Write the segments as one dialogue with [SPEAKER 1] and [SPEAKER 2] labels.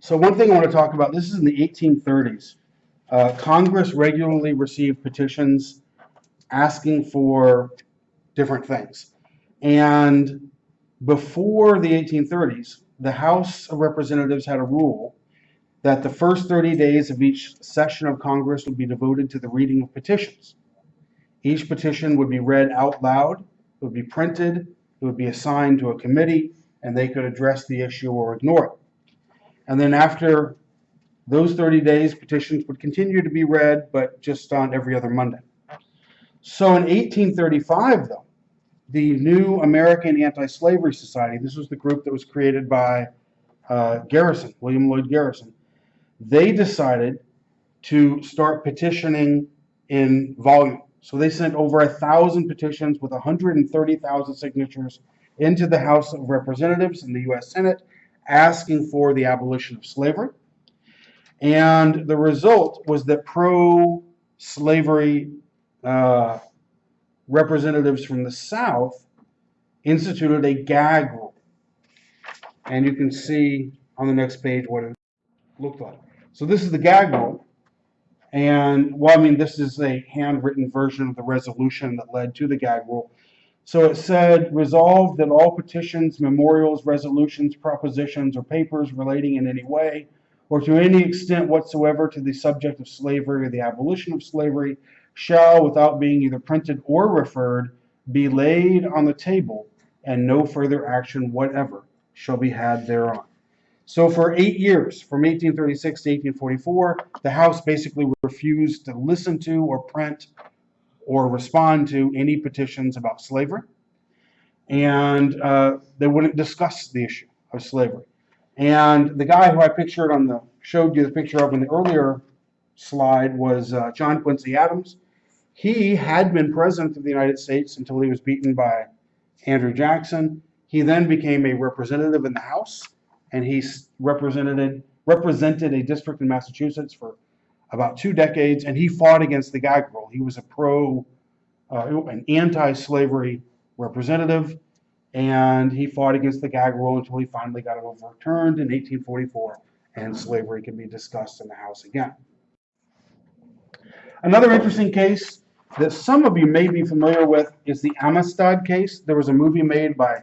[SPEAKER 1] So one thing I want to talk about, this is in the 1830s. Congress regularly received petitions asking for different things. And before the 1830s, the House of Representatives had a rule that the first 30 days of each session of Congress would be devoted to the reading of petitions. Each petition would be read out loud, it would be printed, it would be assigned to a committee, and they could address the issue or ignore it. And then after those 30 days, petitions would continue to be read, but just on every other Monday. So in 1835, though, the new American Anti-Slavery Society, this was the group that was created by Garrison, William Lloyd Garrison, they decided to start petitioning in volume. So they sent over 1,000 petitions with 130,000 signatures into the House of Representatives and the U.S. Senate asking for the abolition of slavery. And the result was that pro-slavery representatives from the South instituted a gag rule. And you can see on the next page what it looked like. So this is the gag rule. And, well, I mean, this is a handwritten version of the resolution that led to the gag rule. So it said, resolved that all petitions, memorials, resolutions, propositions, or papers relating in any way or to any extent whatsoever to the subject of slavery or the abolition of slavery shall, without being either printed or referred, be laid on the table, and no further action whatever shall be had thereon. So for 8 years, from 1836 to 1844, the House basically refused to listen to or print or respond to any petitions about slavery. And they wouldn't discuss the issue of slavery. And the guy who I showed you the picture of in the earlier slide was John Quincy Adams. He had been president of the United States until he was beaten by Andrew Jackson. He then became a representative in the House, and he represented a district in Massachusetts for about 2 decades, and he fought against the gag rule. He was an anti-slavery representative, and he fought against the gag rule until he finally got it overturned in 1844, and slavery can be discussed in the House again. Another interesting case that some of you may be familiar with is the Amistad case. There was a movie made by, I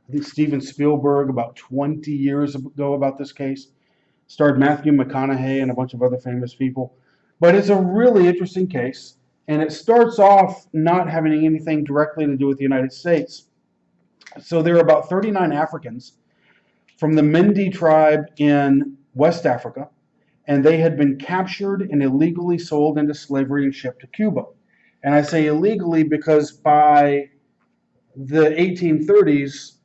[SPEAKER 1] think, Steven Spielberg about 20 years ago about this case. Starred Matthew McConaughey and a bunch of other famous people. But it's a really interesting case, and it starts off not having anything directly to do with the United States. So there are about 39 Africans from the Mende tribe in West Africa, and they had been captured and illegally sold into slavery and shipped to Cuba. And I say illegally because by the 1830s,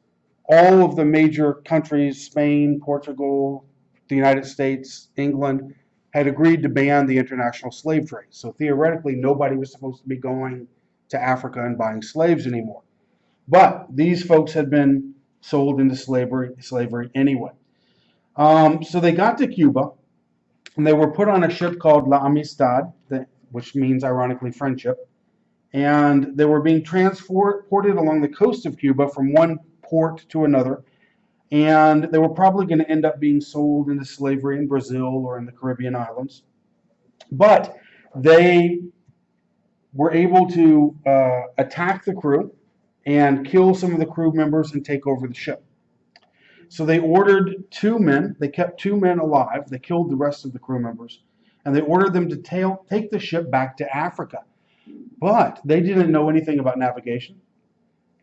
[SPEAKER 1] all of the major countries, Spain, Portugal, the United States, England, had agreed to ban the international slave trade. So theoretically, nobody was supposed to be going to Africa and buying slaves anymore. But these folks had been sold into slavery anyway. So they got to Cuba, and they were put on a ship called La Amistad, which means, ironically, friendship. And they were being transported along the coast of Cuba from one port to another. And they were probably going to end up being sold into slavery in Brazil or in the Caribbean islands. But they were able to attack the crew and kill some of the crew members and take over the ship. So they ordered 2 men. They kept 2 men alive. They killed the rest of the crew members. And they ordered them to take the ship back to Africa. But they didn't know anything about navigation.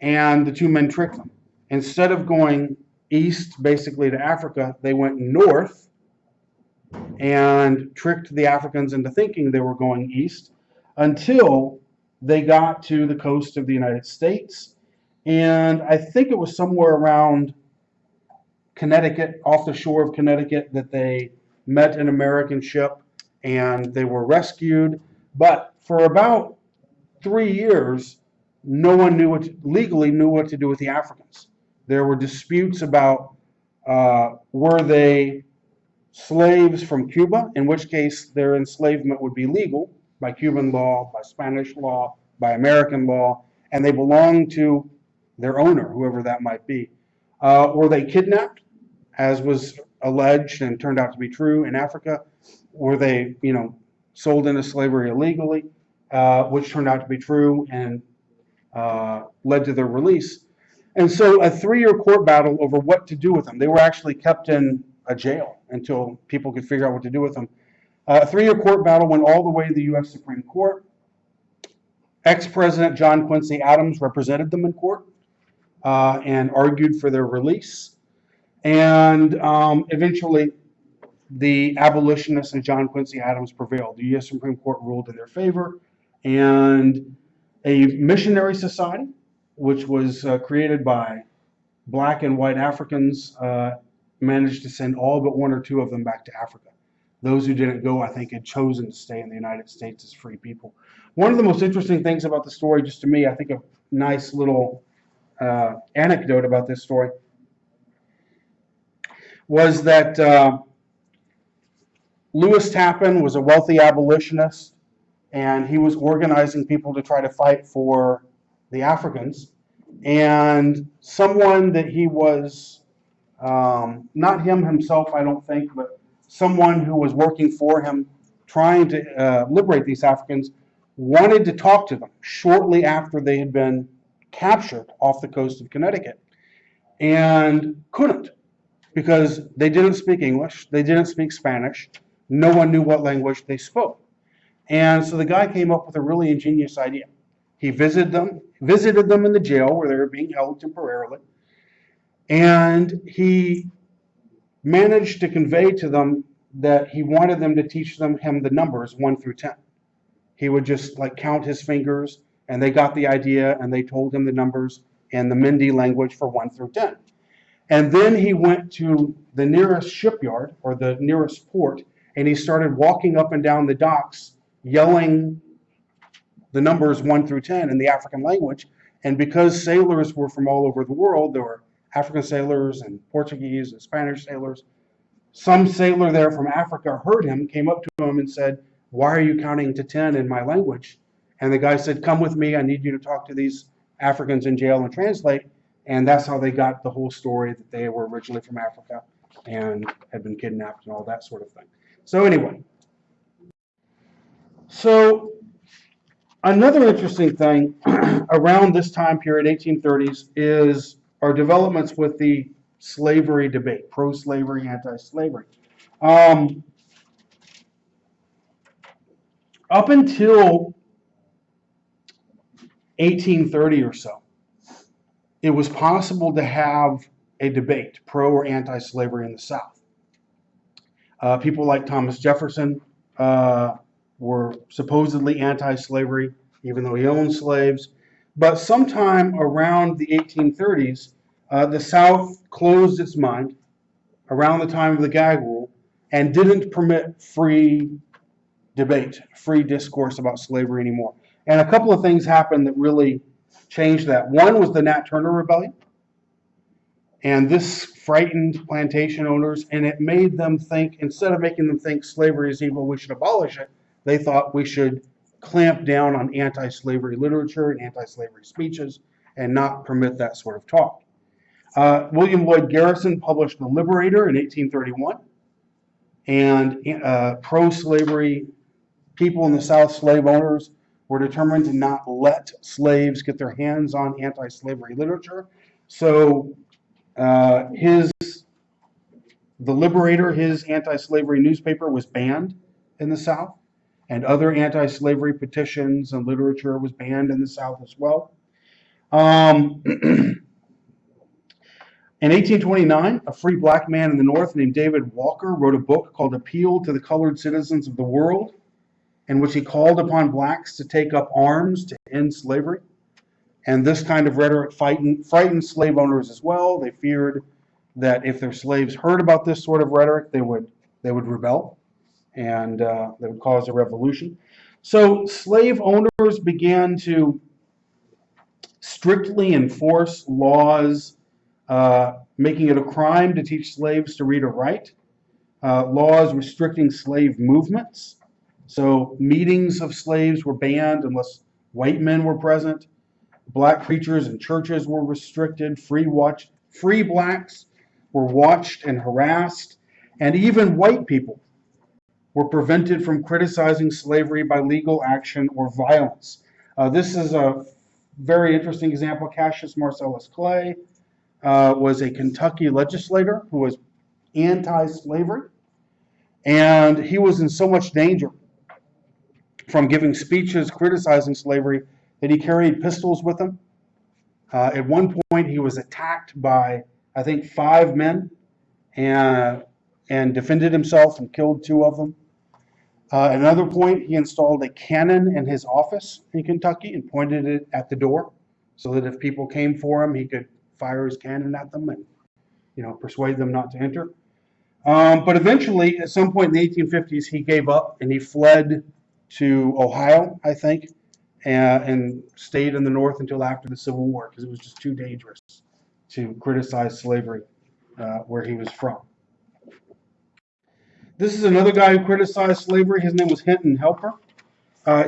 [SPEAKER 1] And the 2 men tricked them. Instead of going east, basically to Africa, they went north and tricked the Africans into thinking they were going east until they got to the coast of the United States. And I think it was somewhere around Connecticut, off the shore of Connecticut, that they met an American ship and they were rescued. But for about 3 years, no one legally knew what to do with the Africans. There were disputes about were they slaves from Cuba, in which case their enslavement would be legal by Cuban law, by Spanish law, by American law, and they belonged to their owner, whoever that might be. Were they kidnapped, as was alleged and turned out to be true in Africa, were they, sold into slavery illegally, which turned out to be true and led to their release. And so a 3-year court battle over what to do with them. They were actually kept in a jail until people could figure out what to do with them. A 3-year court battle went all the way to the U.S. Supreme Court. Ex-President John Quincy Adams represented them in court and argued for their release. And eventually, the abolitionists and John Quincy Adams prevailed. The U.S. Supreme Court ruled in their favor, and a missionary society, which was created by black and white Africans, managed to send all but 1 or 2 of them back to Africa. Those who didn't go, I think, had chosen to stay in the United States as free people. One of the most interesting things about the story, just to me, I think a nice little anecdote about this story, was that Lewis Tappan was a wealthy abolitionist, and he was organizing people to try to fight for the Africans. And someone that he was, not him himself, I don't think, but someone who was working for him, trying to liberate these Africans, wanted to talk to them shortly after they had been captured off the coast of Connecticut, and couldn't, because they didn't speak English, they didn't speak Spanish, no one knew what language they spoke. And so the guy came up with a really ingenious idea. He visited them in the jail where they were being held temporarily, and he managed to convey to them that he wanted them to teach him the numbers 1 through 10. He would just count his fingers, and they got the idea, and they told him the numbers in the Mindi language for 1 through 10. And then he went to the nearest shipyard or the nearest port, and he started walking up and down the docks, yelling the numbers 1 through 10 in the African language. And because sailors were from all over the world, there were African sailors and Portuguese and Spanish sailors. Some sailor there from Africa heard him, came up to him and said, "Why are you counting to 10 in my language?" And the guy said, "Come with me, I need you to talk to these Africans in jail and translate." And that's how they got the whole story that they were originally from Africa and had been kidnapped and all that sort of thing. So anyway, so another interesting thing around this time period, 1830s, is our developments with the slavery debate, pro-slavery, anti-slavery. Up until 1830 or so, it was possible to have a debate, pro or anti-slavery in the South. People like Thomas Jefferson were supposedly anti-slavery, even though he owned slaves. But sometime around the 1830s, the South closed its mind around the time of the gag rule and didn't permit free debate, free discourse about slavery anymore. And a couple of things happened that really changed that. One was the Nat Turner Rebellion. And this frightened plantation owners, and it made them think, instead of making them think slavery is evil, we should abolish it, they thought we should clamp down on anti-slavery literature and anti-slavery speeches and not permit that sort of talk. William Lloyd Garrison published The Liberator in 1831, and pro-slavery people in the South, slave owners, were determined to not let slaves get their hands on anti-slavery literature. So The Liberator, his anti-slavery newspaper, was banned in the South, and other anti-slavery petitions and literature was banned in the South as well. In 1829, a free black man in the North named David Walker wrote a book called Appeal to the Colored Citizens of the World, in which he called upon blacks to take up arms to end slavery. And this kind of rhetoric frightened slave owners as well. They feared that if their slaves heard about this sort of rhetoric, they would rebel, and they would cause a revolution. So slave owners began to strictly enforce laws, making it a crime to teach slaves to read or write, laws restricting slave movements. So meetings of slaves were banned unless white men were present. Black preachers and churches were restricted. Free blacks were watched and harassed. And even white people were prevented from criticizing slavery by legal action or violence. This is a very interesting example. Cassius Marcellus Clay was a Kentucky legislator who was anti-slavery, and he was in so much danger from giving speeches criticizing slavery that he carried pistols with him. At one point, he was attacked by, I think, 5 men and defended himself and killed 2 of them. At another point, he installed a cannon in his office in Kentucky and pointed it at the door so that if people came for him, he could fire his cannon at them and, persuade them not to enter. But eventually, at some point in the 1850s, he gave up and he fled to Ohio, I think, and stayed in the North until after the Civil War because it was just too dangerous to criticize slavery where he was from. This is another guy who criticized slavery. His name was Hinton Helper.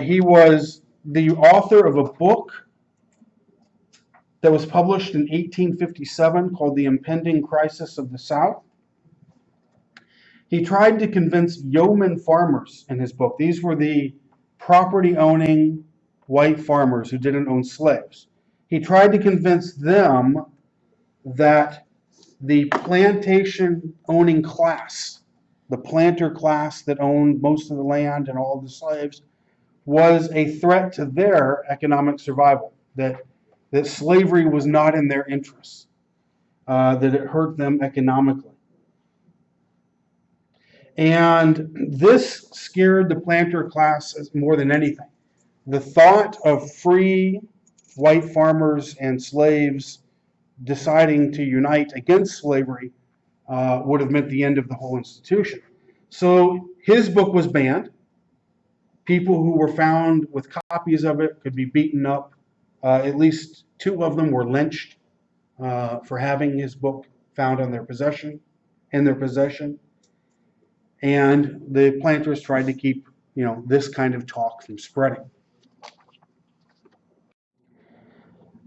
[SPEAKER 1] He was the author of a book that was published in 1857 called The Impending Crisis of the South. He tried to convince yeoman farmers in his book. These were the property-owning white farmers who didn't own slaves. He tried to convince them that the plantation-owning class, the planter class that owned most of the land and all of the slaves, was a threat to their economic survival, that slavery was not in their interests, that it hurt them economically. And this scared the planter class more than anything. The thought of free white farmers and slaves deciding to unite against slavery would have meant the end of the whole institution. So his book was banned. People who were found with copies of it could be beaten up. At least 2 of them were lynched for having his book found in their possession. And the planters tried to keep, this kind of talk from spreading.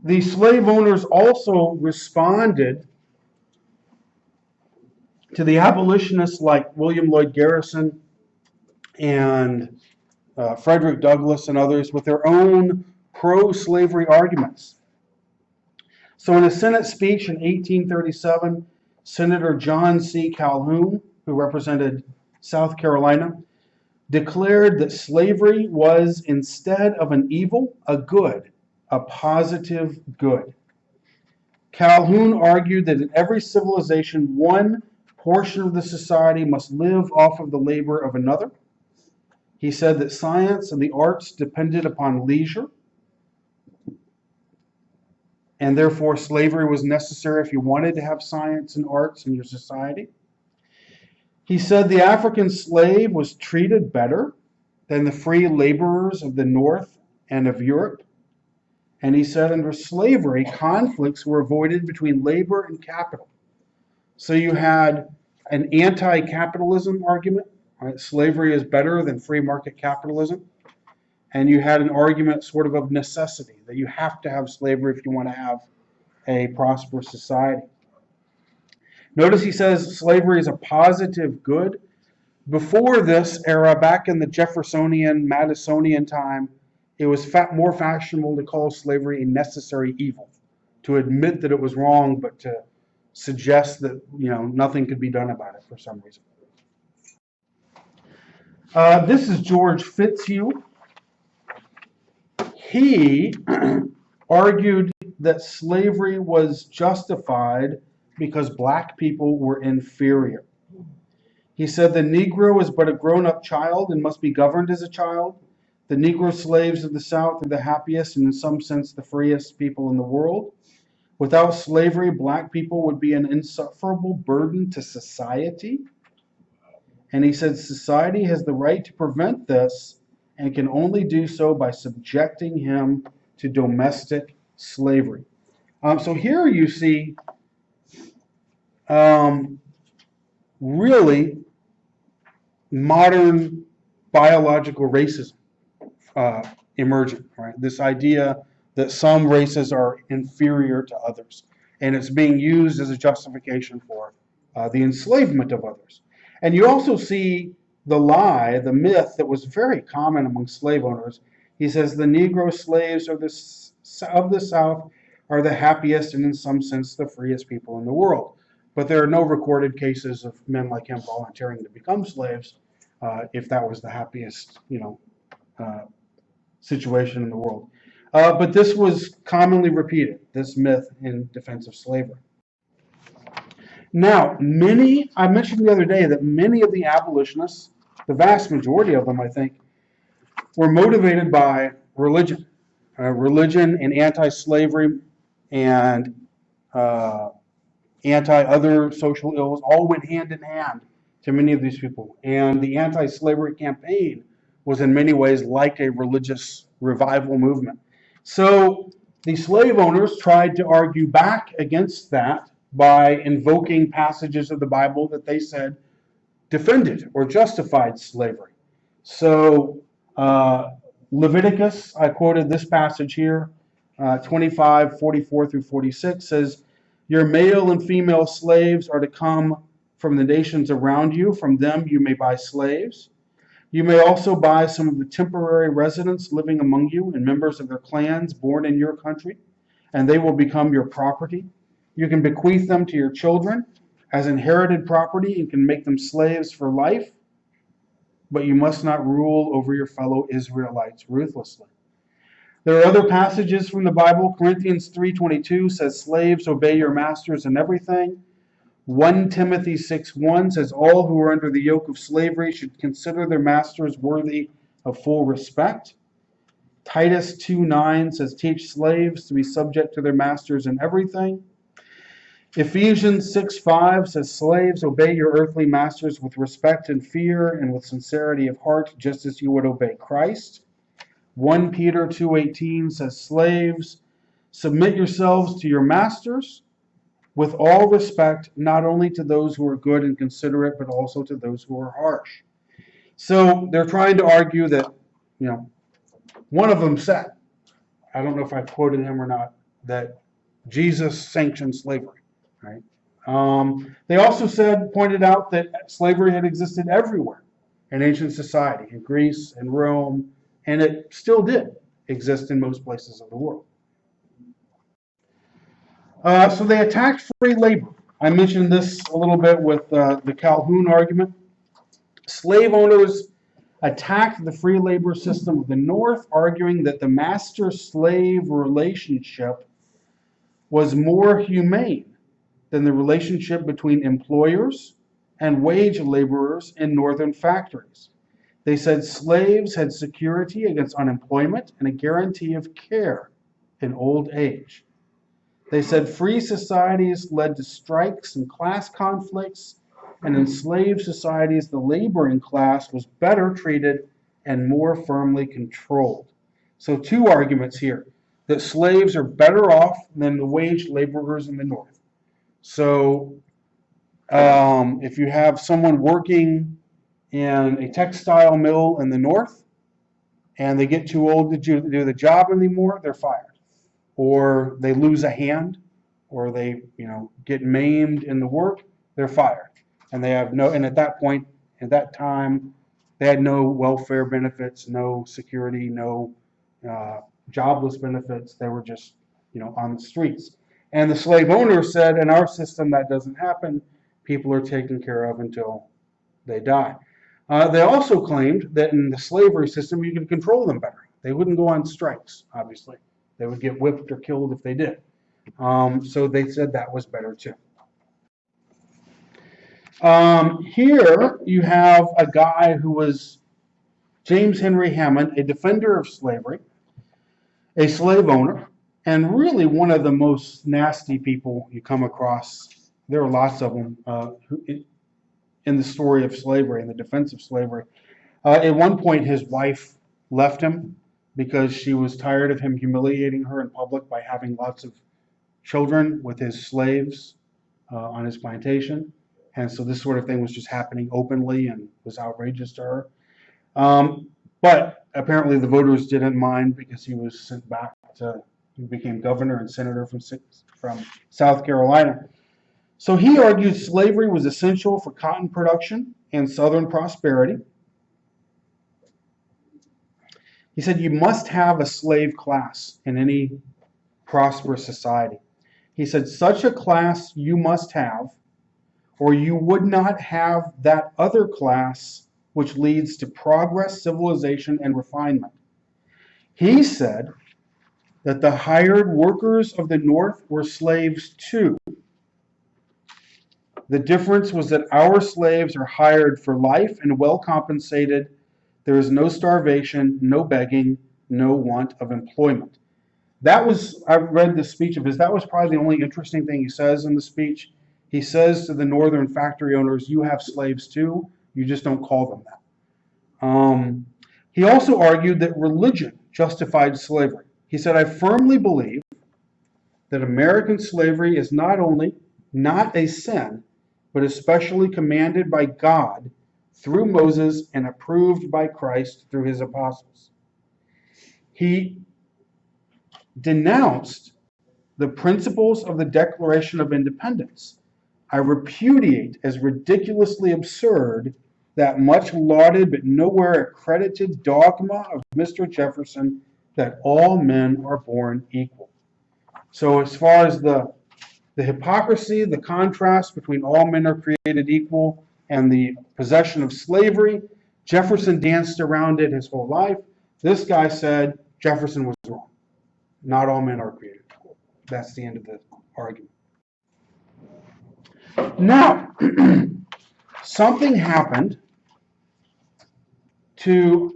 [SPEAKER 1] The slave owners also responded to the abolitionists like William Lloyd Garrison and Frederick Douglass and others with their own pro-slavery arguments. So in a Senate speech in 1837, Senator John C. Calhoun, who represented South Carolina, declared that slavery was, instead of an evil, a good, a positive good. Calhoun argued that in every civilization, one portion of the society must live off of the labor of another. He said that science and the arts depended upon leisure, and therefore slavery was necessary if you wanted to have science and arts in your society. He said the African slave was treated better than the free laborers of the North and of Europe. And he said under slavery, conflicts were avoided between labor and capital. So you had an anti-capitalism argument, right? Slavery is better than free market capitalism. And you had an argument sort of necessity, that you have to have slavery if you want to have a prosperous society. Notice he says slavery is a positive good. Before this era, back in the Jeffersonian, Madisonian time, it was more fashionable to call slavery a necessary evil, to admit that it was wrong, but to suggest that nothing could be done about it for some reason. This is George Fitzhugh. He argued that slavery was justified because black people were inferior. He said the Negro is but a grown-up child and must be governed as a child. The Negro slaves of the South are the happiest and in some sense the freest people in the world. Without slavery, black people would be an insufferable burden to society. And he said society has the right to prevent this and can only do so by subjecting him to domestic slavery. So here you see really modern biological racism emerging, right? This idea that some races are inferior to others, and it's being used as a justification for the enslavement of others. And you also see the lie, the myth that was very common among slave owners. He says the Negro slaves of the South are the happiest and in some sense the freest people in the world. But there are no recorded cases of men like him volunteering to become slaves if that was the happiest, uh, situation in the world. But this was commonly repeated, this myth in defense of slavery. Now, I mentioned the other day that many of the abolitionists, the vast majority of them, I think, were motivated by religion. Religion and anti-slavery and anti-other social ills all went hand in hand to many of these people. And the anti-slavery campaign was in many ways like a religious revival movement. So the slave owners tried to argue back against that by invoking passages of the Bible that they said defended or justified slavery. So Leviticus, I quoted this passage here, 25:44 through 46 says, your male and female slaves are to come from the nations around you. From them you may buy slaves. You may also buy some of the temporary residents living among you and members of their clans born in your country, and they will become your property. You can bequeath them to your children as inherited property and can make them slaves for life, but you must not rule over your fellow Israelites ruthlessly. There are other passages from the Bible. Corinthians 3:22 says, slaves, obey your masters in everything. 1 Timothy 6:1 says, all who are under the yoke of slavery should consider their masters worthy of full respect. Titus 2:9 says, teach slaves to be subject to their masters in everything. Ephesians 6:5 says, slaves, obey your earthly masters with respect and fear and with sincerity of heart, just as you would obey Christ. 1 Peter 2:18 says, slaves, submit yourselves to your masters with all respect, not only to those who are good and considerate, but also to those who are harsh. So they're trying to argue that, one of them said, I don't know if I quoted him or not, that Jesus sanctioned slavery, right? They also pointed out that slavery had existed everywhere in ancient society, in Greece and Rome, and it still did exist in most places of the world. So they attacked free labor. I mentioned this a little bit with the Calhoun argument. Slave owners attacked the free labor system of the North, arguing that the master-slave relationship was more humane than the relationship between employers and wage laborers in northern factories. They said slaves had security against unemployment and a guarantee of care in old age. They said free societies led to strikes and class conflicts, and in slave societies, the laboring class was better treated and more firmly controlled. So two arguments here, that slaves are better off than the wage laborers in the North. So if you have someone working in a textile mill in the North and they get too old to do the job anymore, they're fired. Or they lose a hand, or they get maimed in the work, they're fired. And at that point, at that time, they had no welfare benefits, no security, no jobless benefits. They were just on the streets. And the slave owner said, in our system that doesn't happen. People are taken care of until they die. They also claimed that in the slavery system you could control them better. They wouldn't go on strikes, obviously. They would get whipped or killed if they did. So they said that was better too. Here you have a guy who was James Henry Hammond, a defender of slavery, a slave owner, and really one of the most nasty people you come across. There are lots of them in the story of slavery, in the defense of slavery. At one point, his wife left him because she was tired of him humiliating her in public by having lots of children with his slaves on his plantation. And so this sort of thing was just happening openly and was outrageous to her. But apparently the voters didn't mind because he was sent back he became governor and senator from South Carolina. So he argued slavery was essential for cotton production and Southern prosperity. He said you must have a slave class in any prosperous society. He said such a class you must have, or you would not have that other class which leads to progress, civilization, and refinement. He said that the hired workers of the North were slaves too. The difference was that our slaves are hired for life and well compensated. There is no starvation, no begging, no want of employment. I read the speech of his, that was probably the only interesting thing he says in the speech. He says to the northern factory owners, you have slaves too, you just don't call them that. He also argued that religion justified slavery. He said, I firmly believe that American slavery is not only not a sin, but especially commanded by God through Moses and approved by Christ through his apostles. He denounced the principles of the Declaration of Independence. I repudiate as ridiculously absurd that much lauded but nowhere accredited dogma of Mr. Jefferson that all men are born equal. So as far as the hypocrisy, the contrast between all men are created equal and the possession of slavery, Jefferson danced around it his whole life. This guy said Jefferson was wrong. Not all men are created equal. That's the end of the argument. Now, something happened to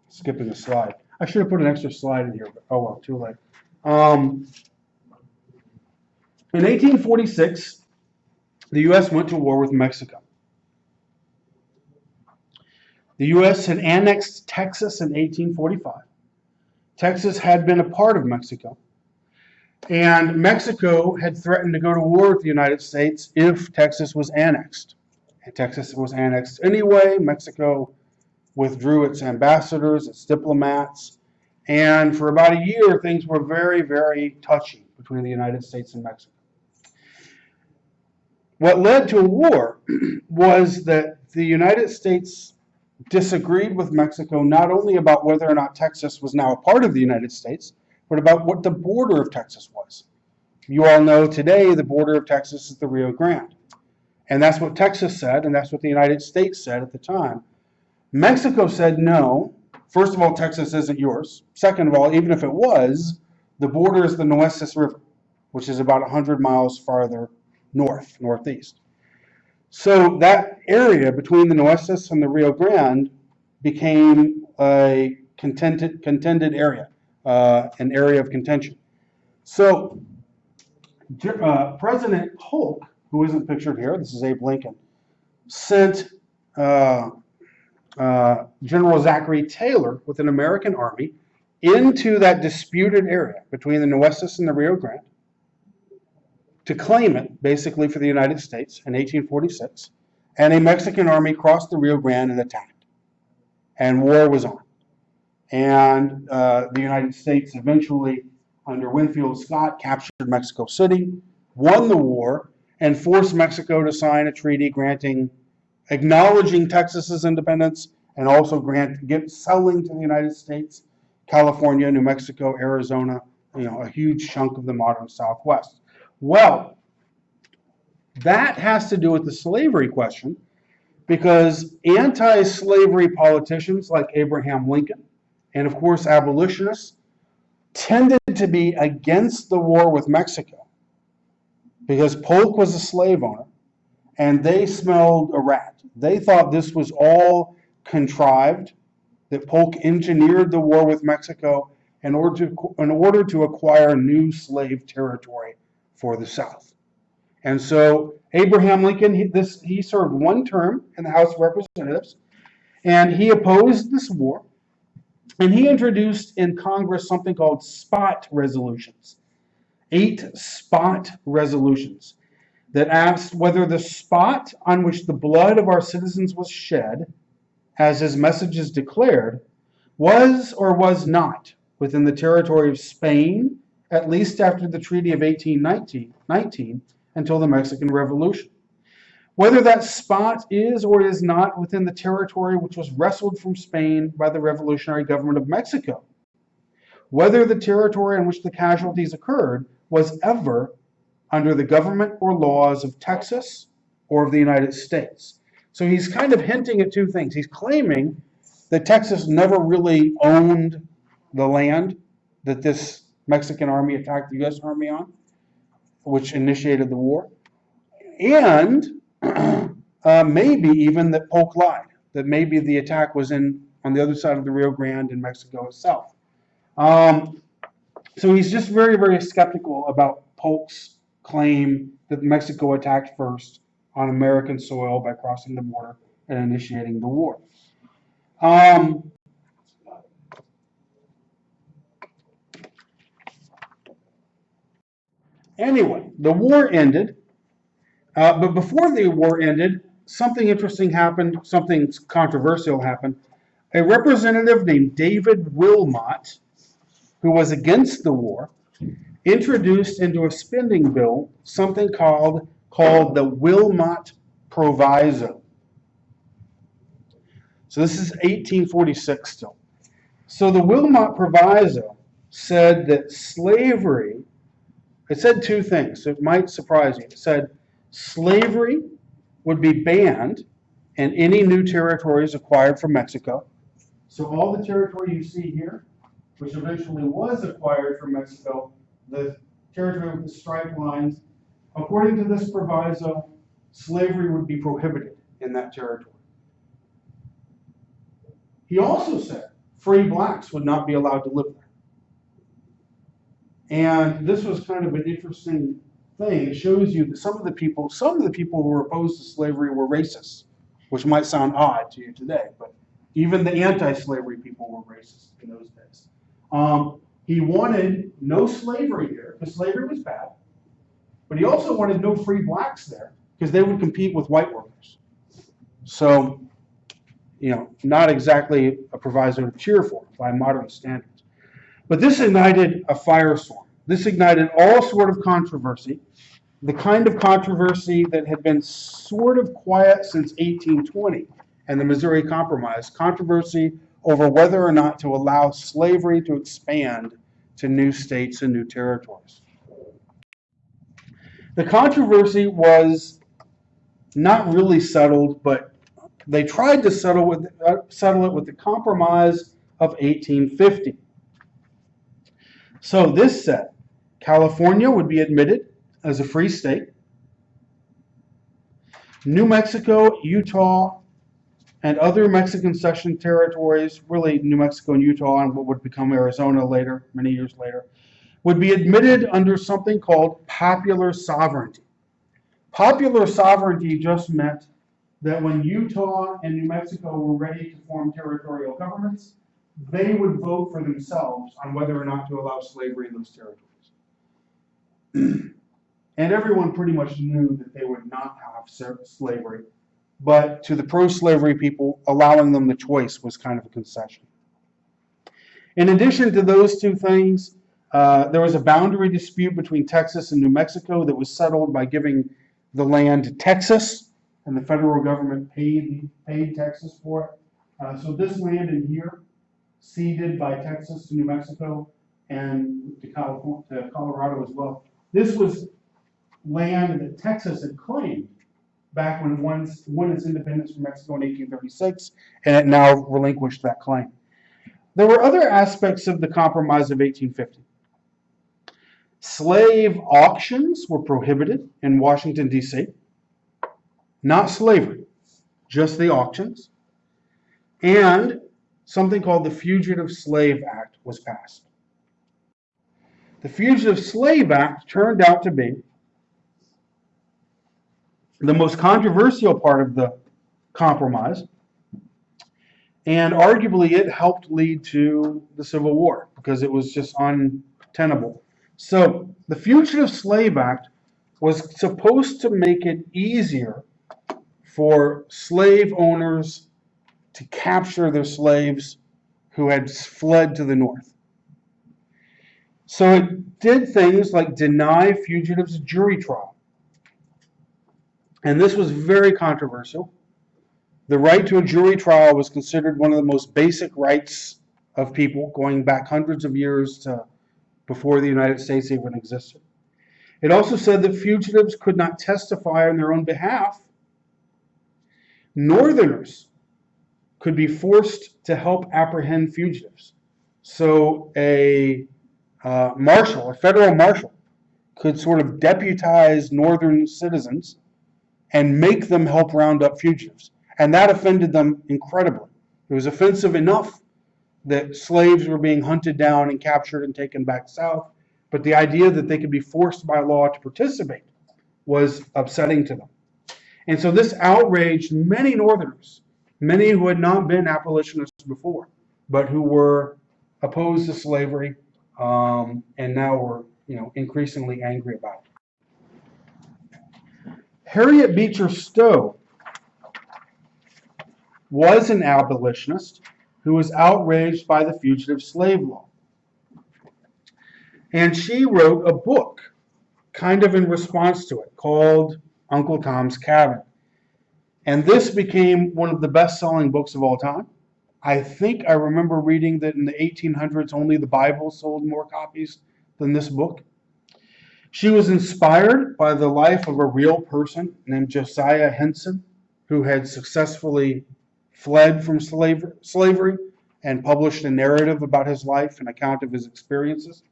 [SPEAKER 1] skipping a slide. I should have put an extra slide in here, but oh well, too late. In 1846, the U.S. went to war with Mexico. The U.S. had annexed Texas in 1845. Texas had been a part of Mexico. And Mexico had threatened to go to war with the United States if Texas was annexed. And Texas was annexed anyway. Mexico withdrew its ambassadors, its diplomats. And for about a year, things were very, very touchy between the United States and Mexico. What led to a war was that the United States disagreed with Mexico not only about whether or not Texas was now a part of the United States, but about what the border of Texas was. You all know today the border of Texas is the Rio Grande. And that's what Texas said, and that's what the United States said at the time. Mexico said no. First of all, Texas isn't yours. Second of all, even if it was, the border is the Nueces River, which is about 100 miles farther northeast. So that area between the Nueces and the Rio Grande became a contended area, an area of contention. So President Polk, who isn't pictured here, this is Abe Lincoln, sent General Zachary Taylor with an American army into that disputed area between the Nueces and the Rio Grande to claim it, basically, for the United States in 1846. And a Mexican army crossed the Rio Grande and attacked. And war was on. And the United States eventually, under Winfield Scott, captured Mexico City, won the war, and forced Mexico to sign a treaty acknowledging Texas's independence and also selling to the United States, California, New Mexico, Arizona, a huge chunk of the modern Southwest. Well, that has to do with the slavery question, because anti-slavery politicians like Abraham Lincoln and, of course, abolitionists tended to be against the war with Mexico because Polk was a slave owner and they smelled a rat. They thought this was all contrived, that Polk engineered the war with Mexico in order to acquire new slave territory for the South. And so Abraham Lincoln, he served one term in the House of Representatives, and he opposed this war, and he introduced in Congress something called spot resolutions. 8 spot resolutions that asked whether the spot on which the blood of our citizens was shed, as his messages declared, was or was not within the territory of Spain, at least after the Treaty of 1819, until the Mexican Revolution. Whether that spot is or is not within the territory which was wrestled from Spain by the revolutionary government of Mexico, whether the territory in which the casualties occurred was ever under the government or laws of Texas or of the United States. So he's kind of hinting at two things. He's claiming that Texas never really owned the land that this Mexican army attacked the U.S. Army on, which initiated the war. And maybe even that Polk lied, that maybe the attack was on the other side of the Rio Grande in Mexico itself. So he's just very, very skeptical about Polk's claim that Mexico attacked first on American soil by crossing the border and initiating the war. Anyway, the war ended, but before the war ended, something interesting happened, something controversial happened. A representative named David Wilmot, who was against the war, introduced into a spending bill something called the Wilmot Proviso. So this is 1846 still. So the Wilmot Proviso said that slavery, it said two things, so it might surprise you. It said slavery would be banned in any new territories acquired from Mexico. So all the territory you see here, which eventually was acquired from Mexico, the territory with the striped lines, according to this proviso, slavery would be prohibited in that territory. He also said free blacks would not be allowed to live there. And this was kind of an interesting thing. It shows you that some of the people who were opposed to slavery were racist, which might sound odd to you today, but even the anti-slavery people were racist in those days. He wanted no slavery here, because slavery was bad, but he also wanted no free blacks there, because they would compete with white workers. So, not exactly a proviso to cheer for by modern standards. But this ignited a firestorm. This ignited all sort of controversy, the kind of controversy that had been sort of quiet since 1820 and the Missouri Compromise, controversy over whether or not to allow slavery to expand to new states and new territories. The controversy was not really settled, but they tried to settle it with the Compromise of 1850. So this said, California would be admitted as a free state. New Mexico, Utah, and other Mexican cession territories, really New Mexico and Utah and what would become Arizona later, many years later, would be admitted under something called popular sovereignty. Popular sovereignty just meant that when Utah and New Mexico were ready to form territorial governments, they would vote for themselves on whether or not to allow slavery in those territories. And everyone pretty much knew that they would not have slavery, but to the pro-slavery people, allowing them the choice was kind of a concession. In addition to those two things, there was a boundary dispute between Texas and New Mexico that was settled by giving the land to Texas, and the federal government paid Texas for it. So this land in here, ceded by Texas to New Mexico and to Colorado as well. This was land that Texas had claimed back when it won its independence from Mexico in 1836, and it now relinquished that claim. There were other aspects of the Compromise of 1850. Slave auctions were prohibited in Washington, D.C. Not slavery, just the auctions. And something called the Fugitive Slave Act was passed. The Fugitive Slave Act turned out to be the most controversial part of the compromise, and arguably it helped lead to the Civil War because it was just untenable. So the Fugitive Slave Act was supposed to make it easier for slave owners to capture their slaves who had fled to the north. So it did things like deny fugitives a jury trial. and this was very controversial. The right to a jury trial was considered one of the most basic rights of people, going back hundreds of years to before the United States even existed. It also said that fugitives could not testify on their own behalf. Northerners could be forced to help apprehend fugitives. So a marshal, a federal marshal, could sort of deputize northern citizens and make them help round up fugitives. And that offended them incredibly. It was offensive enough that slaves were being hunted down and captured and taken back south, but the idea that they could be forced by law to participate was upsetting to them. And so this outraged many Northerners, many who had not been abolitionists before, but who were opposed to slavery, and now were, increasingly angry about it. Harriet Beecher Stowe was an abolitionist who was outraged by the fugitive slave law. And she wrote a book kind of in response to it called Uncle Tom's Cabin. And this became one of the best-selling books of all time. I think I remember reading that in the 1800s only the Bible sold more copies than this book. She was inspired by the life of a real person named Josiah Henson, who had successfully fled from slavery and published a narrative about his life, an account of his experiences.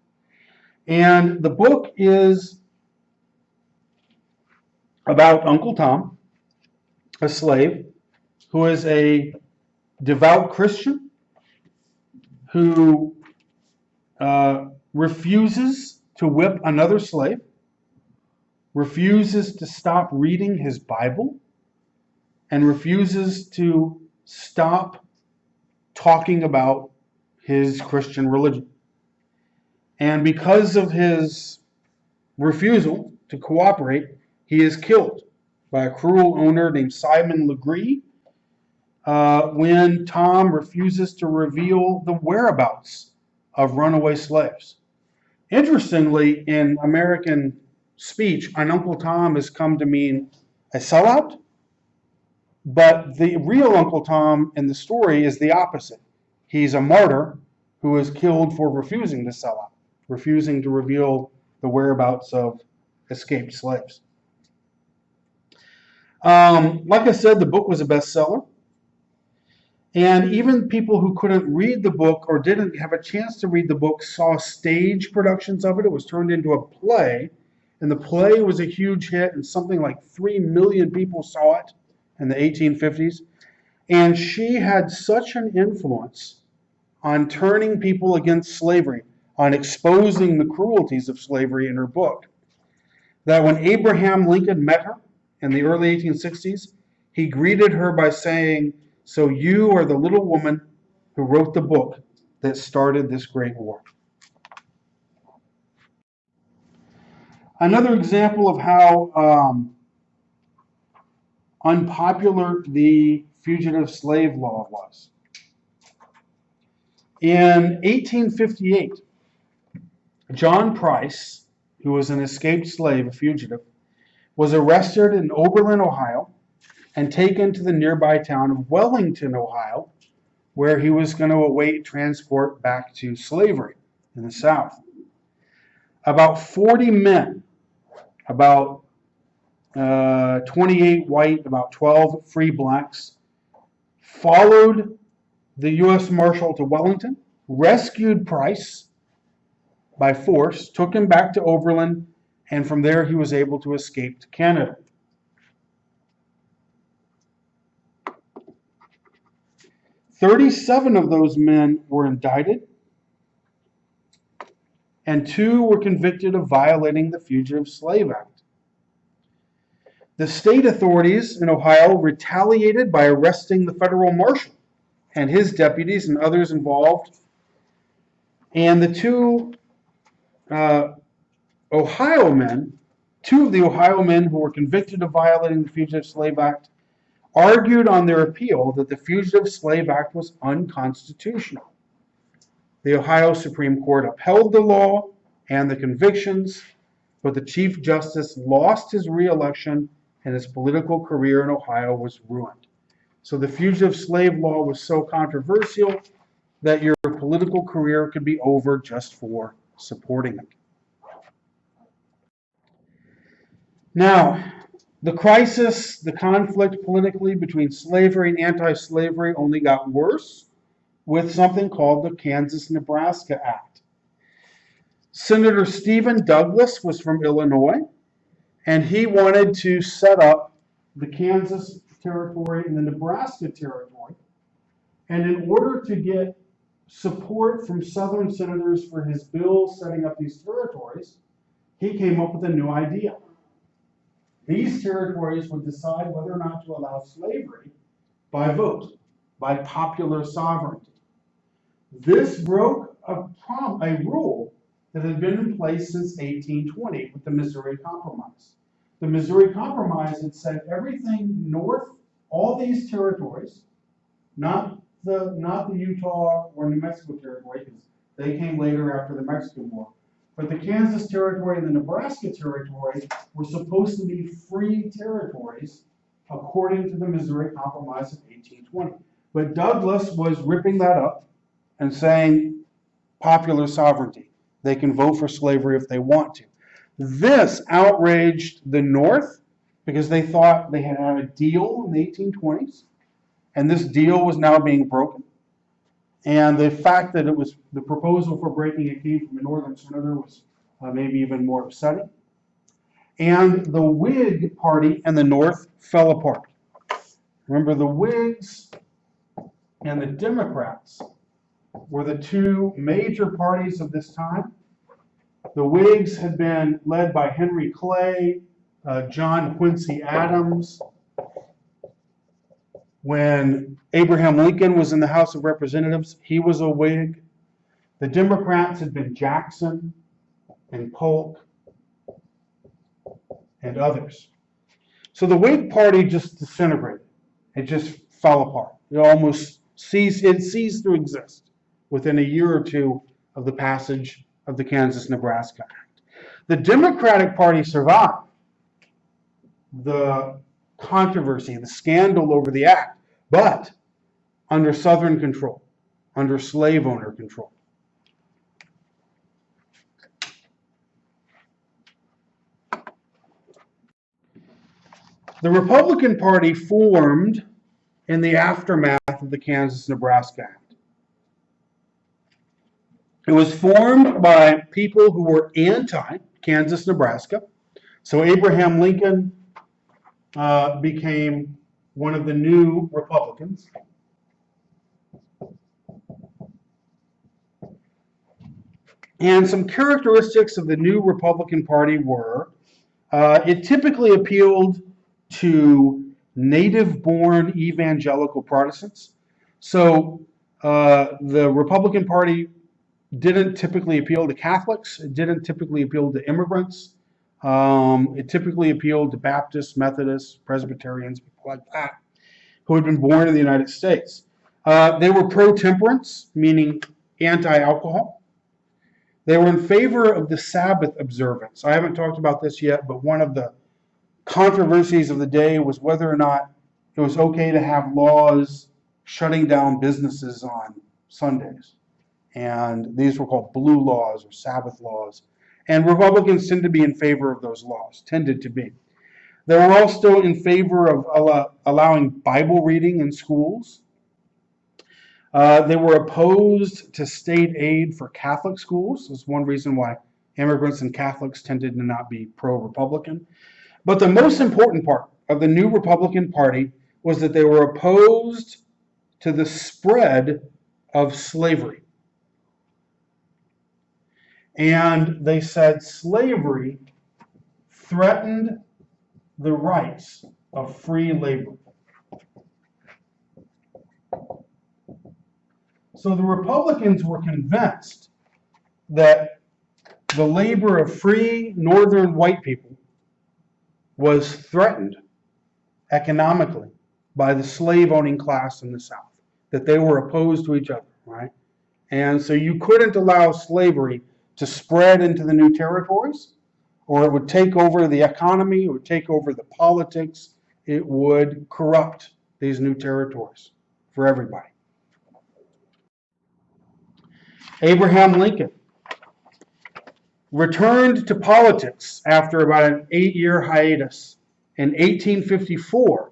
[SPEAKER 1] And the book is about Uncle Tom, a slave, who is a devout Christian who refuses to whip another slave, refuses to stop reading his Bible, and refuses to stop talking about his Christian religion. And because of his refusal to cooperate, he is killed by a cruel owner named Simon Legree when Tom refuses to reveal the whereabouts of runaway slaves. Interestingly, in American speech, an Uncle Tom has come to mean a sellout, but the real Uncle Tom in the story is the opposite. He's a martyr who is killed for refusing to sell out, refusing to reveal the whereabouts of escaped slaves. Like I said, the book was a bestseller. And even people who couldn't read the book or didn't have a chance to read the book saw stage productions of it. It was turned into a play, and the play was a huge hit, and something like 3 million people saw it in the 1850s. And she had such an influence on turning people against slavery, on exposing the cruelties of slavery in her book, that when Abraham Lincoln met her in the early 1860s, he greeted her by saying, "So you are the little woman who wrote the book that started this great war." Another example of how unpopular the fugitive slave law was. In 1858, John Price, who was an escaped slave, a fugitive, was arrested in Oberlin, Ohio, and taken to the nearby town of Wellington, Ohio, where he was going to await transport back to slavery in the South. About 40 men, about 28 white, about 12 free blacks, followed the U.S. Marshal to Wellington, rescued Price by force, took him back to Oberlin, and from there he was able to escape to Canada. 37 of those men were indicted, and 2 were convicted of violating the Fugitive Slave Act. The state authorities in Ohio retaliated by arresting the federal marshal and his deputies and others involved. And the 2 of the Ohio men who were convicted of violating the Fugitive Slave Act argued on their appeal that the Fugitive Slave Act was unconstitutional. The Ohio Supreme Court upheld the law and the convictions, but the Chief Justice lost his re-election and his political career in Ohio was ruined. So the fugitive slave law was so controversial that your political career could be over just for supporting it. Now, the crisis, the conflict politically between slavery and anti-slavery only got worse with something called the Kansas-Nebraska Act. Senator Stephen Douglas was from Illinois, and he wanted to set up the Kansas Territory and the Nebraska Territory. And in order to get support from Southern senators for his bill setting up these territories, he came up with a new idea. These territories would decide whether or not to allow slavery by vote, by popular sovereignty. This broke a rule that had been in place since 1820 with the Missouri Compromise. The Missouri Compromise had said everything north, all these territories, not the Utah or New Mexico territory, because they came later after the Mexican War, but the Kansas Territory and the Nebraska Territory were supposed to be free territories according to the Missouri Compromise of 1820. But Douglas was ripping that up and saying popular sovereignty. They can vote for slavery if they want to. This outraged the North because they thought they had had a deal in the 1820s, and this deal was now being broken. And the fact that it was the proposal for breaking it came from a Northern senator was maybe even more upsetting. And the Whig Party in the North fell apart. Remember, the Whigs and the Democrats were the two major parties of this time. The Whigs had been led by Henry Clay, John Quincy Adams. When Abraham Lincoln was in the House of Representatives, he was a Whig. The Democrats had been Jackson and Polk and others. So the Whig Party just disintegrated. It just fell apart. It almost ceased to exist within a year or two of the passage of the Kansas-Nebraska Act. The Democratic Party survived the controversy, the scandal over the act, but under Southern control, under slave owner control. The Republican Party formed in the aftermath of the Kansas-Nebraska Act. It was formed by people who were anti-Kansas-Nebraska. So Abraham Lincoln became one of the new Republicans. And some characteristics of the new Republican Party were, it typically appealed to native-born evangelical Protestants. So the Republican Party didn't typically appeal to Catholics. It didn't typically appeal to immigrants. It typically appealed to Baptists, Methodists, Presbyterians, people like that, who had been born in the United States. They were pro-temperance, meaning anti-alcohol. They were in favor of the Sabbath observance. I haven't talked about this yet, but one of the controversies of the day was whether or not it was okay to have laws shutting down businesses on Sundays. And these were called blue laws or Sabbath laws. And Republicans tend to be in favor of those laws, tended to be. They were also in favor of allowing Bible reading in schools. They were opposed to state aid for Catholic schools. That's one reason why immigrants and Catholics tended to not be pro-Republican. But the most important part of the new Republican Party was that they were opposed to the spread of slavery. And they said slavery threatened the rights of free labor. So the Republicans were convinced that the labor of free northern white people was threatened economically by the slave-owning class in the South, that they were opposed to each other, right? And so you couldn't allow slavery to spread into the new territories or it would take over the economy, it would take over the politics, it would corrupt these new territories for everybody. Abraham Lincoln returned to politics after about an 8-year hiatus in 1854,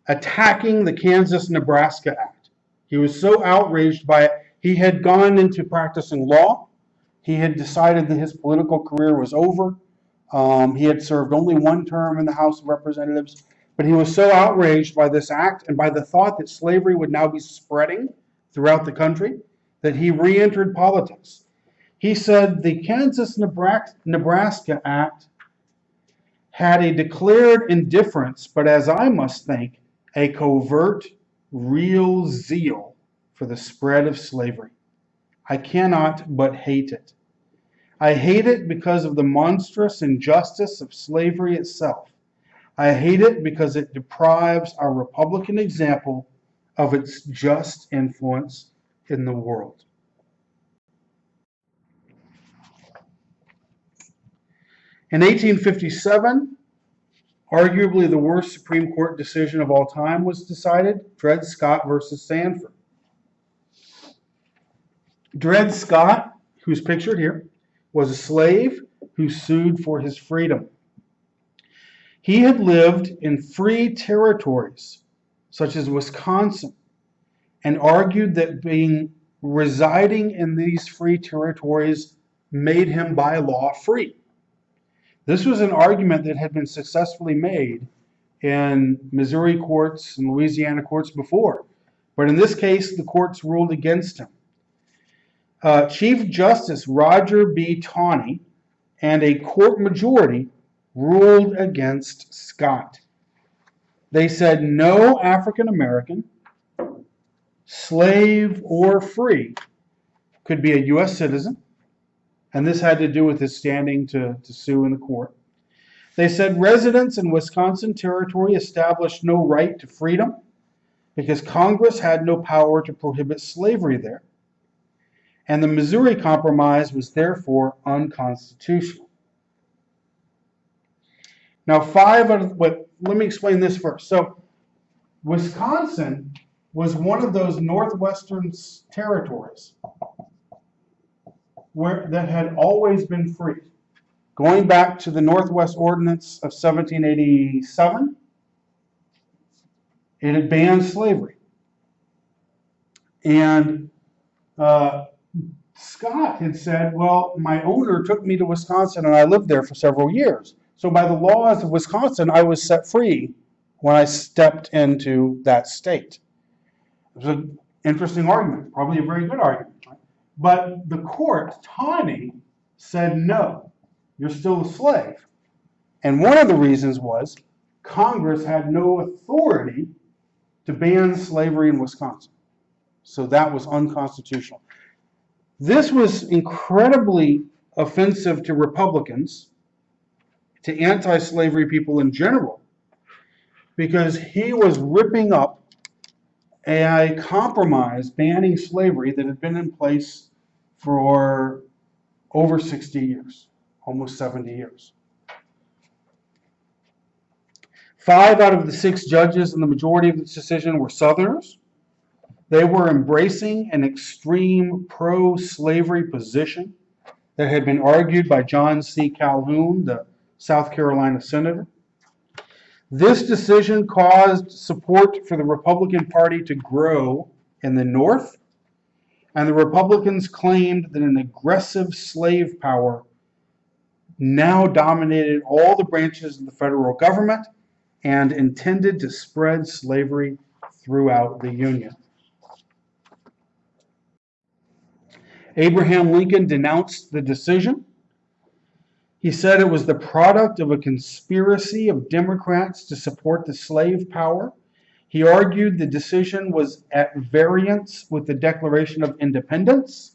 [SPEAKER 1] attacking the Kansas-Nebraska Act. He was so outraged by it, he had gone into practicing law. He had decided that his political career was over. He had served only one term in the House of Representatives, but he was so outraged by this act and by the thought that slavery would now be spreading throughout the country that he re-entered politics. He said the Kansas-Nebraska Act had a declared indifference, but as I must think, a covert, real zeal for the spread of slavery. I cannot but hate it. I hate it because of the monstrous injustice of slavery itself. I hate it because it deprives our Republican example of its just influence in the world. In 1857, arguably the worst Supreme Court decision of all time was decided, Dred Scott versus Sandford. Dred Scott, who's pictured here, was a slave who sued for his freedom. He had lived in free territories, such as Wisconsin, and argued that residing in these free territories made him by law free. This was an argument that had been successfully made in Missouri courts and Louisiana courts before, but in this case, the courts ruled against him. Chief Justice Roger B. Taney and a court majority ruled against Scott. They said no African American, slave or free, could be a U.S. citizen, and this had to do with his standing to sue in the court. They said residents in Wisconsin Territory established no right to freedom because Congress had no power to prohibit slavery there. And the Missouri Compromise was therefore unconstitutional. Now, let me explain this first. So, Wisconsin was one of those northwestern territories that had always been free. Going back to the Northwest Ordinance of 1787, it had banned slavery. And Scott had said, well, my owner took me to Wisconsin and I lived there for several years. So by the laws of Wisconsin, I was set free when I stepped into that state. It was an interesting argument, probably a very good argument. Right? But the court, Taney, said, no, you're still a slave. And one of the reasons was Congress had no authority to ban slavery in Wisconsin. So that was unconstitutional. This was incredibly offensive to Republicans, to anti-slavery people in general, because he was ripping up a compromise banning slavery that had been in place for over 60 years, almost 70 years. 5 out of the 6 judges in the majority of this decision were Southerners. They were embracing an extreme pro-slavery position that had been argued by John C. Calhoun, the South Carolina senator. This decision caused support for the Republican Party to grow in the North, and the Republicans claimed that an aggressive slave power now dominated all the branches of the federal government and intended to spread slavery throughout the Union. Abraham Lincoln denounced the decision. He said it was the product of a conspiracy of Democrats to support the slave power. He argued the decision was at variance with the Declaration of Independence.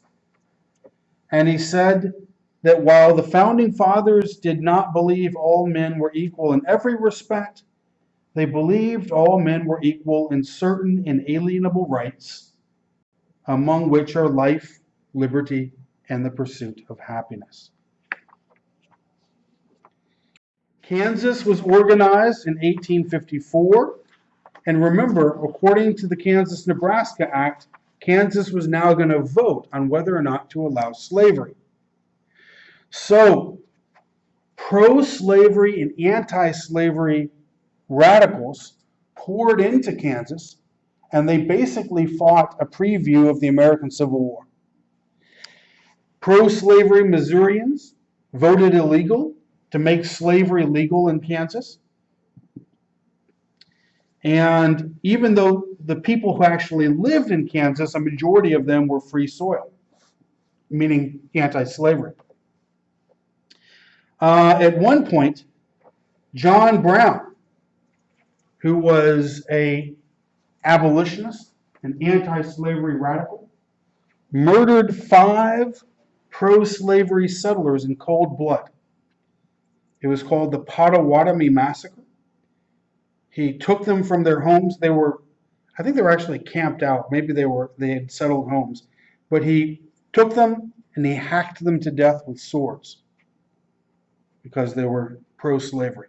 [SPEAKER 1] And he said that while the Founding Fathers did not believe all men were equal in every respect, they believed all men were equal in certain inalienable rights, among which are life, liberty, and the pursuit of happiness. Kansas was organized in 1854. And remember, according to the Kansas-Nebraska Act, Kansas was now going to vote on whether or not to allow slavery. So, pro-slavery and anti-slavery radicals poured into Kansas, and they basically fought a preview of the American Civil War. Pro-slavery Missourians voted illegal to make slavery legal in Kansas. And even though the people who actually lived in Kansas, a majority of them were free soil, meaning anti-slavery. At one point, John Brown, who was an abolitionist, an anti-slavery radical, murdered 5 pro-slavery settlers in cold blood. It was called the Potawatomi Massacre. He took them from their homes. I think they were actually camped out. Maybe they had settled homes. But he took them and he hacked them to death with swords because they were pro-slavery.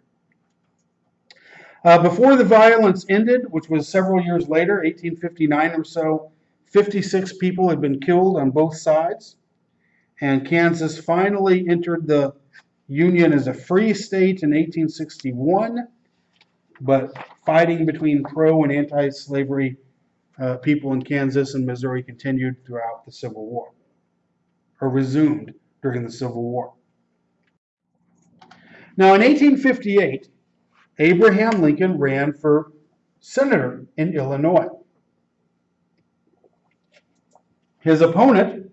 [SPEAKER 1] Before the violence ended, which was several years later, 1859 or so, 56 people had been killed on both sides. And Kansas finally entered the Union as a free state in 1861. But fighting between pro and anti-slavery people in Kansas and Missouri continued throughout the Civil War, or resumed during the Civil War. Now, in 1858, Abraham Lincoln ran for senator in Illinois. His opponent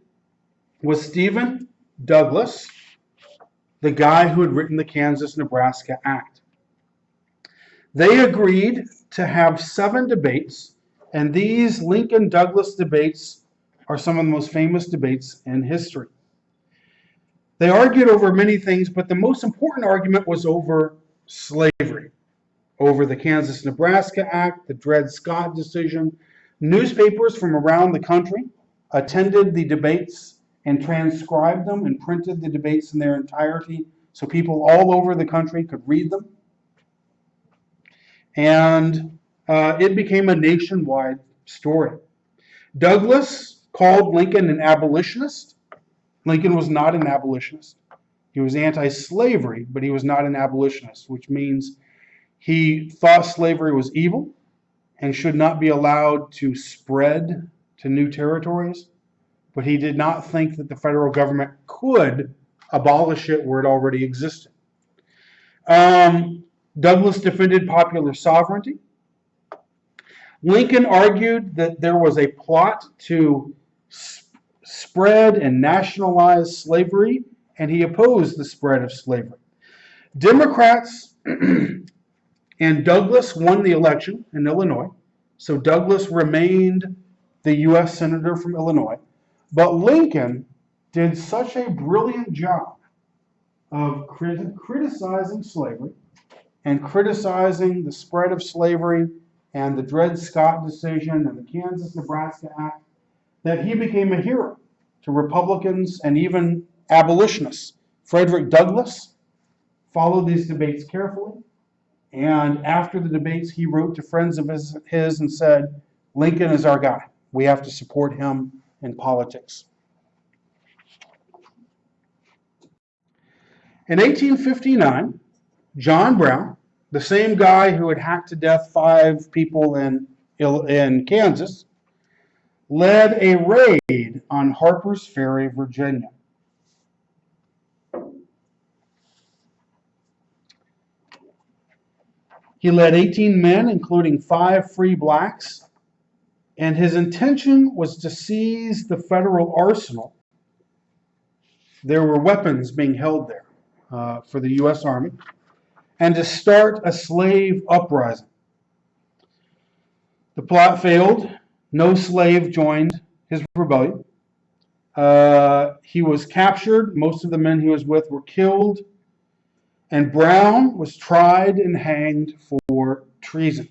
[SPEAKER 1] was Stephen Douglas, the guy who had written the Kansas-Nebraska Act. They agreed to have 7 debates, and these Lincoln-Douglas debates are some of the most famous debates in history. They argued over many things, but the most important argument was over slavery, over the Kansas-Nebraska Act, the Dred Scott decision. Newspapers from around the country attended the debates and transcribed them and printed the debates in their entirety so people all over the country could read them. And it became a nationwide story. Douglas called Lincoln an abolitionist. Lincoln was not an abolitionist. He was anti-slavery, but he was not an abolitionist, which means he thought slavery was evil and should not be allowed to spread to new territories. But he did not think that the federal government could abolish it where it already existed. Douglas defended popular sovereignty. Lincoln argued that there was a plot to spread and nationalize slavery, and he opposed the spread of slavery. Democrats and Douglas won the election in Illinois, so Douglas remained the U.S. Senator from Illinois. But Lincoln did such a brilliant job of criticizing slavery and criticizing the spread of slavery and the Dred Scott decision and the Kansas-Nebraska Act that he became a hero to Republicans and even abolitionists. Frederick Douglass followed these debates carefully, and after the debates he wrote to friends of his and said, Lincoln is our guy. We have to support him in politics. In 1859, John Brown, the same guy who had hacked to death 5 people in Kansas, led a raid on Harper's Ferry, Virginia. He led 18 men, including 5 free blacks, and his intention was to seize the federal arsenal. There were weapons being held there for the U.S. Army, and to start a slave uprising. The plot failed. No slave joined his rebellion. He was captured. Most of the men he was with were killed. And Brown was tried and hanged for treason.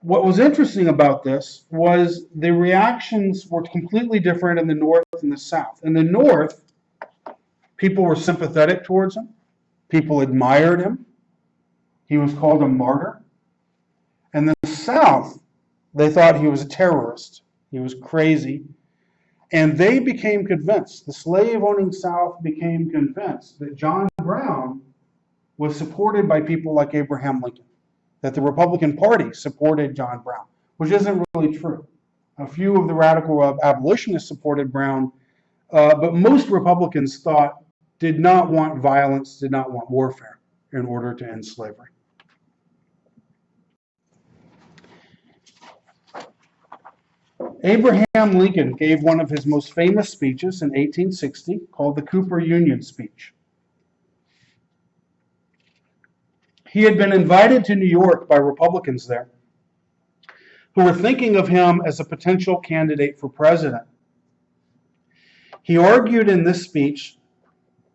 [SPEAKER 1] What was interesting about this was the reactions were completely different in the North and the South. In the North, People were sympathetic towards him. People admired him. He was called a martyr. And the South, they thought he was a terrorist. He was crazy. And they became convinced, the slave-owning South became convinced that John Brown was supported by people like Abraham Lincoln, that the Republican Party supported John Brown, which isn't really true. A few of the radical abolitionists supported Brown, but most Republicans did not want violence, did not want warfare in order to end slavery. Abraham Lincoln gave one of his most famous speeches in 1860 called the Cooper Union Speech. He had been invited to New York by Republicans there who were thinking of him as a potential candidate for president. He argued in this speech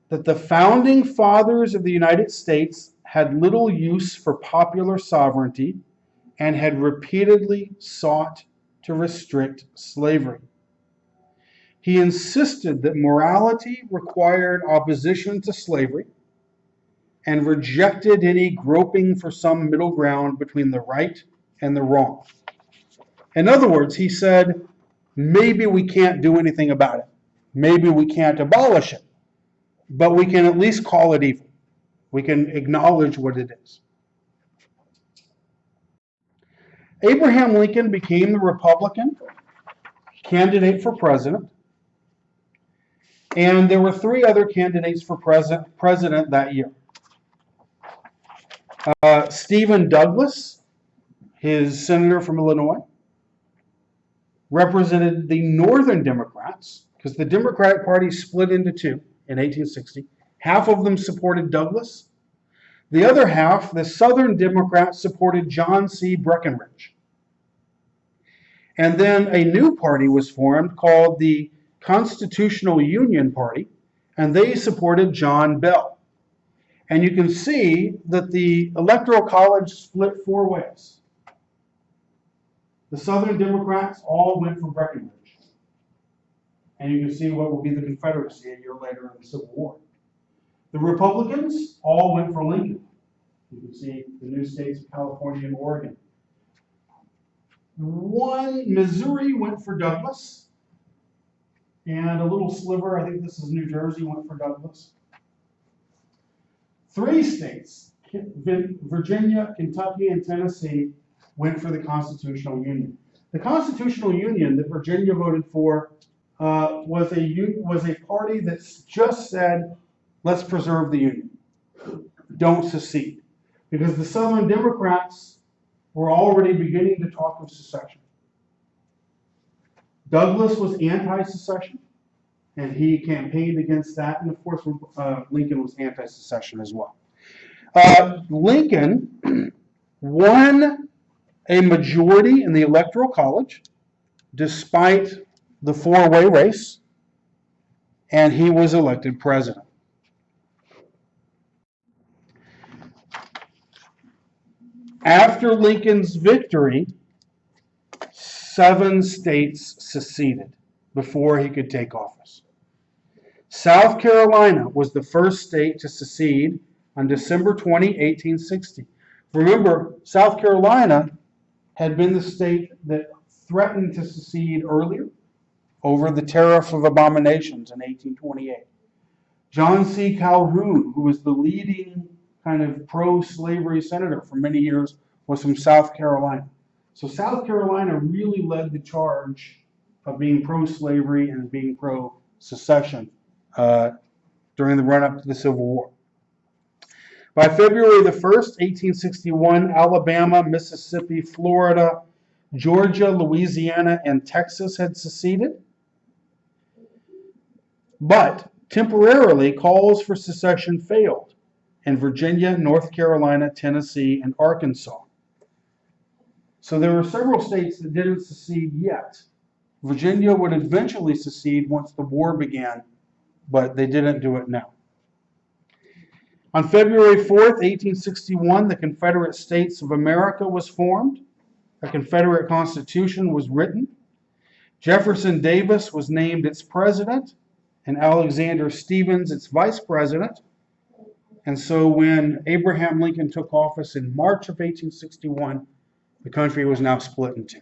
[SPEAKER 1] that the founding fathers of the United States had little use for popular sovereignty and had repeatedly sought to restrict slavery. He insisted that morality required opposition to slavery and rejected any groping for some middle ground between the right and the wrong. In other words, he said, maybe we can't do anything about it. Maybe we can't abolish it, but we can at least call it evil. We can acknowledge what it is. Abraham Lincoln became the Republican candidate for president, and there were three other candidates for president that year. Stephen Douglas, his senator from Illinois, represented the Northern Democrats, because the Democratic Party split into two in 1860. Half of them supported Douglas. The other half, the Southern Democrats, supported John C. Breckinridge. And then a new party was formed called the Constitutional Union Party, and they supported John Bell. And you can see that the Electoral College split four ways. The Southern Democrats all went for Breckinridge. And you can see what will be the Confederacy a year later in the Civil War. The Republicans all went for Lincoln. You can see the new states of California and Oregon. Missouri went for Douglas. And a little sliver, I think this is New Jersey, went for Douglas. Three states, Virginia, Kentucky, and Tennessee, went for the Constitutional Union. The Constitutional Union that Virginia voted for was a party that just said, let's preserve the Union. Don't secede. Because the Southern Democrats were already beginning to talk of secession. Douglas was anti-secession, and he campaigned against that, and of course Lincoln was anti-secession as well. Lincoln won a majority in the Electoral College, despite the four-way race, and he was elected president. After Lincoln's victory, 7 states seceded before he could take office. South Carolina was the first state to secede on December 20, 1860. Remember, South Carolina had been the state that threatened to secede earlier over the Tariff of Abominations in 1828. John C. Calhoun, who was the leading kind of pro-slavery senator for many years, was from South Carolina. So South Carolina really led the charge of being pro-slavery and being pro-secession during the run-up to the Civil War. By February the 1st, 1861, Alabama, Mississippi, Florida, Georgia, Louisiana, and Texas had seceded. But temporarily, calls for secession failed in Virginia, North Carolina, Tennessee, and Arkansas. So there were several states that didn't secede yet. Virginia would eventually secede once the war began, but they didn't do it now. On February 4th, 1861, the Confederate States of America was formed. A Confederate Constitution was written. Jefferson Davis was named its president, and Alexander Stephens its vice president. And so when Abraham Lincoln took office in March of 1861, the country was now split in two.